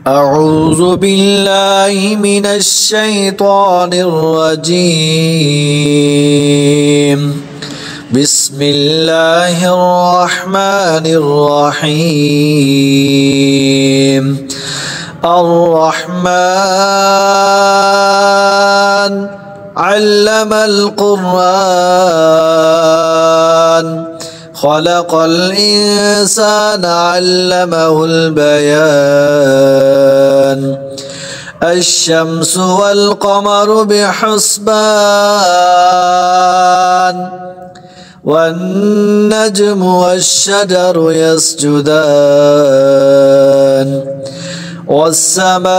أعوذ بالله من الشيطان الرجيم. بسم الله الرحمن الرحيم. الرحمن علم القرآن خلق الإنسان علمه البيان. الشمس والقمر بحسبان والنجم والشجر يسجدان. والسماء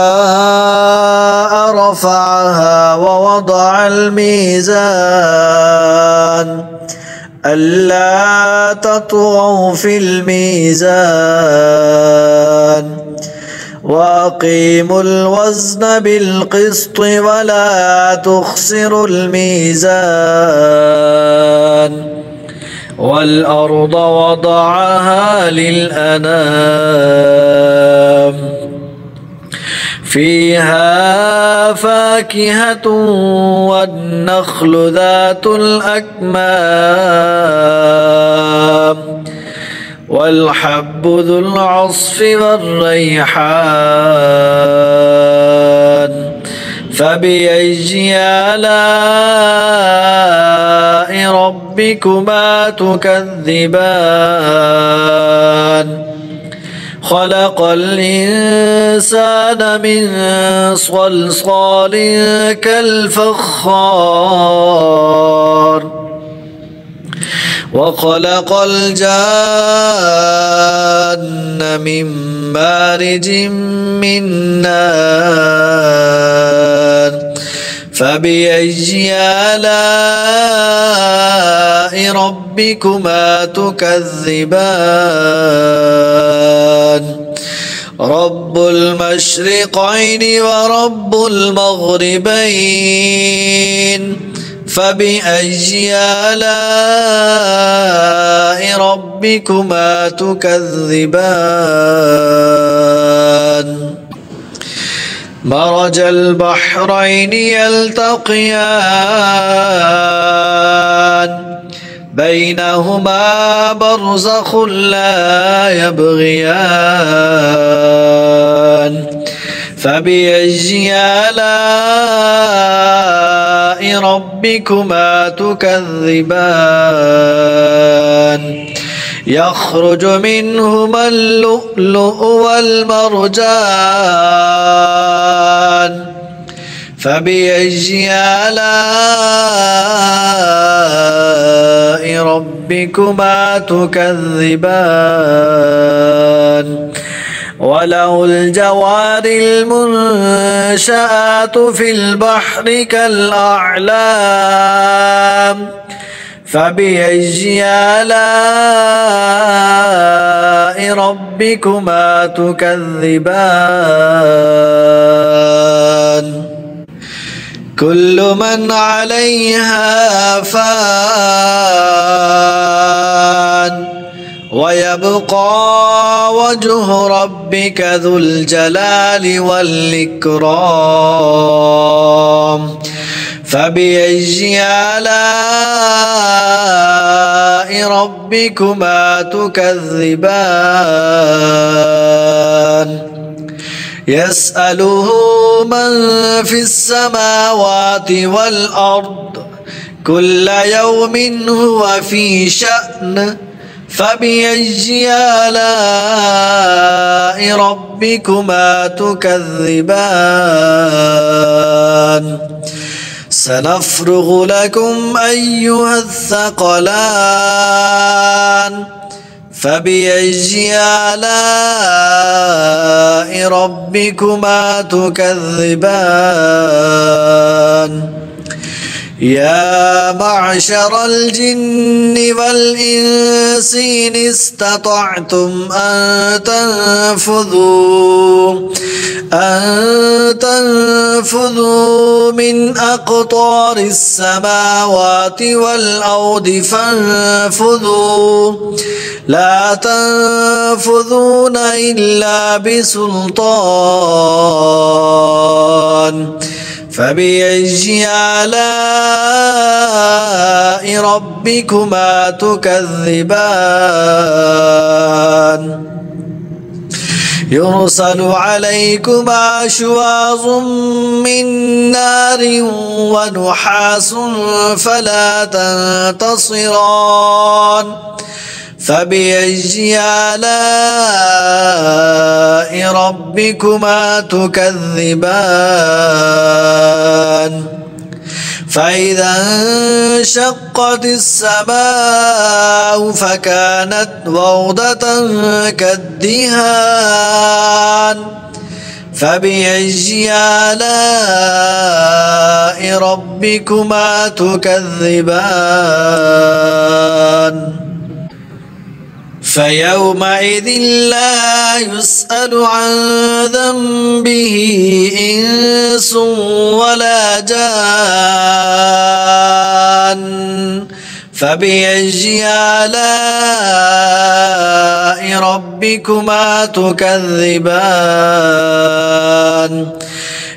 رفعها ووضع الميزان ألا تطغوا في الميزان وأقيموا الوزن بالقسط ولا تخسروا الميزان. والأرض وضعها للأنام فيها فاكهة والنخل ذات الأكمام والحب ذو العصف والريحان. فبأي آلاء ربكما تكذبان؟ خلق الإنسان من صلصال كالفخار وخلق الجان من مارج من نار. فبأي آلاء ربكما تكذبان؟ رب المشرقين ورب المغربين. فبأي آلاء ربكما تكذبان؟ مرج البحرين يلتقيان بينهما برزخ لا يبغيان. فبأي آلاء ربكما تكذبان؟ يخرج منهما اللؤلؤ والمرجان. فبأي آلاء ربكما تكذبان؟ وله الجوار المنشآت في البحر كالأعلام. فبأي آلاء ربكما تكذبان؟ كل من عليها فان ويبقى وجه ربك ذو الجلال والإكرام. فبأي آلاء ربكما تكذبان؟ يسأله من في السماوات والأرض كل يوم هو في شأن. فبأي آلاء ربكما تكذبان؟ سنفرغ لكم أيها الثقلان. فبأي آلاء ربكما تكذبان؟ يا معشر الجن والإنس إن استطعتم أن تنفذوا تنفذوا من أقطار السماوات والأرض فانفذوا لا تنفذون إلا بسلطان فبأي آلاء ربكما تكذبان يرسل عليكما شواظ من نار ونحاس فلا تنتصران فبأي آلاء ربكما تكذبان فإذا انشقت السماء فكانت وردة كالدهان فبأي آلاء ربكما تكذبان فيومئذ لا يسأل عن ذنبه إنس ولا جان فبأي آلاء ربكما تكذبان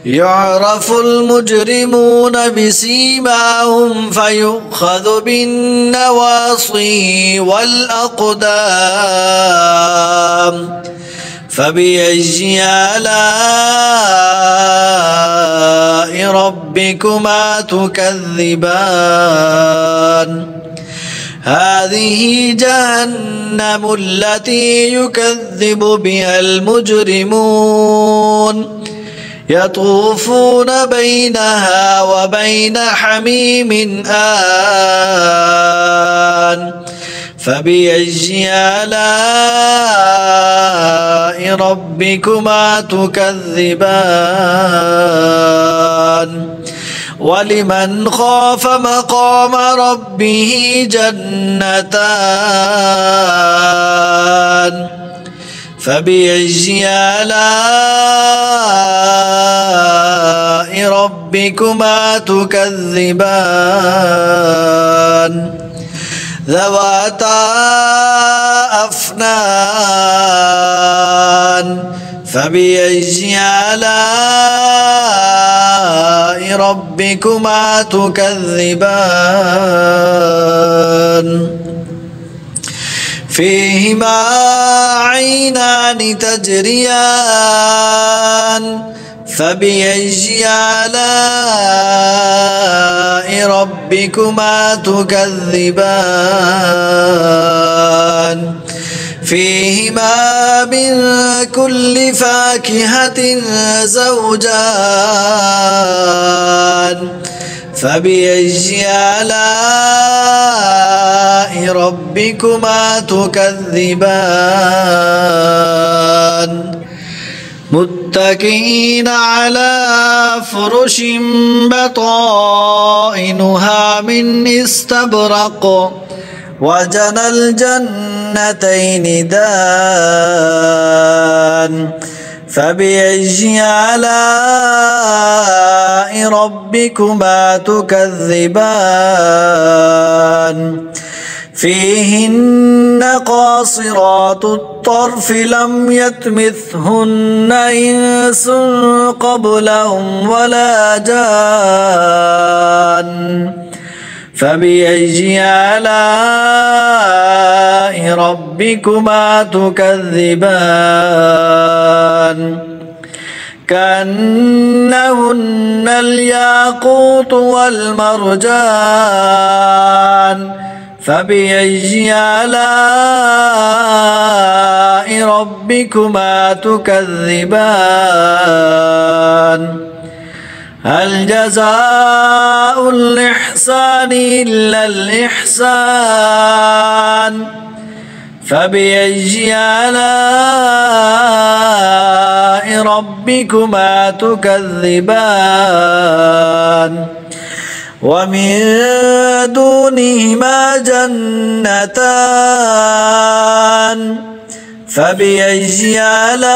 يعرف المجرمون بسيماهم فيؤخذ بالنواصي والأقدام فبأي آلاء ربكما تكذبان هذه جهنم التي يكذب بها المجرمون يطوفون بينها وبين حميم آن فبأي آلاء ربكما تكذبان ولمن خاف مقام ربه جنتان فبأي آلاء ربكما تكذبان ذواتا أفنان فبأي آلاء ربكما تكذبان فيهما عينان تجريان فبأي آلاء ربكما تكذبان فيهما من كل فاكهة زوجان فبأي آلاء ربكما تكذبان متكئين على فرش بطائنها من استبرق وجنى الجنتين دان فبأي آلاء ربكما تكذبان فيهن قاصرات الطرف لم يطمثهن إنس قبلهم ولا جان فبأي آلاء ربكما تكذبان كأنهن الياقوت والمرجان فبأي آلاء ربكما تكذبان هل جزاء الإحسان إلا الإحسان فبأي آلاء ربكما تكذبان ومن دونهما جنتان فبأي آلاء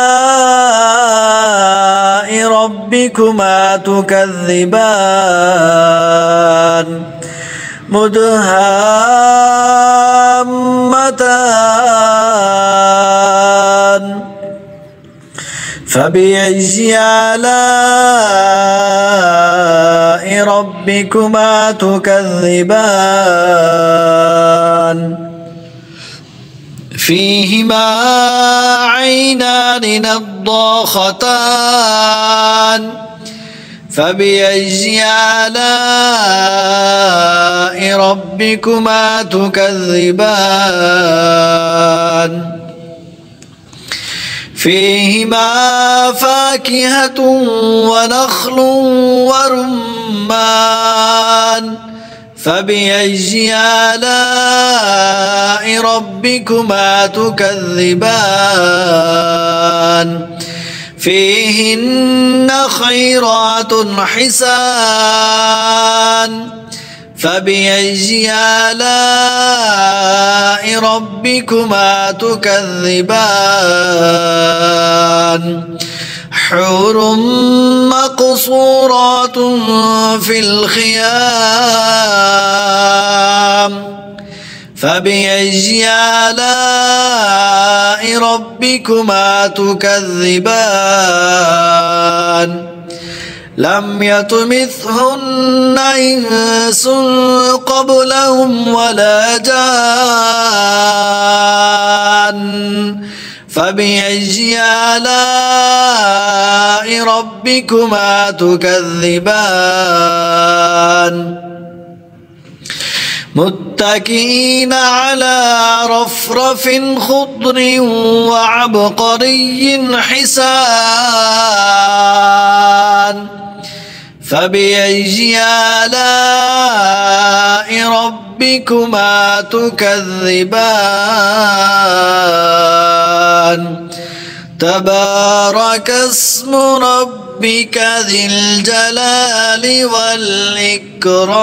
ربكما ربكما تكذبان مدهامتان فبأي آلاء ربكما تكذبان فيهما عينان نضاختان فبأي آلاء ربكما تكذبان فيهما فاكهة ونخل ورمان فبأي آلاء ربكما تكذبان فيهن خيرات حسان فبأي آلاء ربكما تكذبان حور مقصورات في الخيام فبأي آلاء ربكما تكذبان لم يطمثهن إنس قبلهم ولا جان فبأي آلاء ربكما تكذبان متكئين على رفرف خضر وعبقري حسان فبأي آلاء ربكما تكذبان تبارك اسم ربك ذي الجلال والإكرام.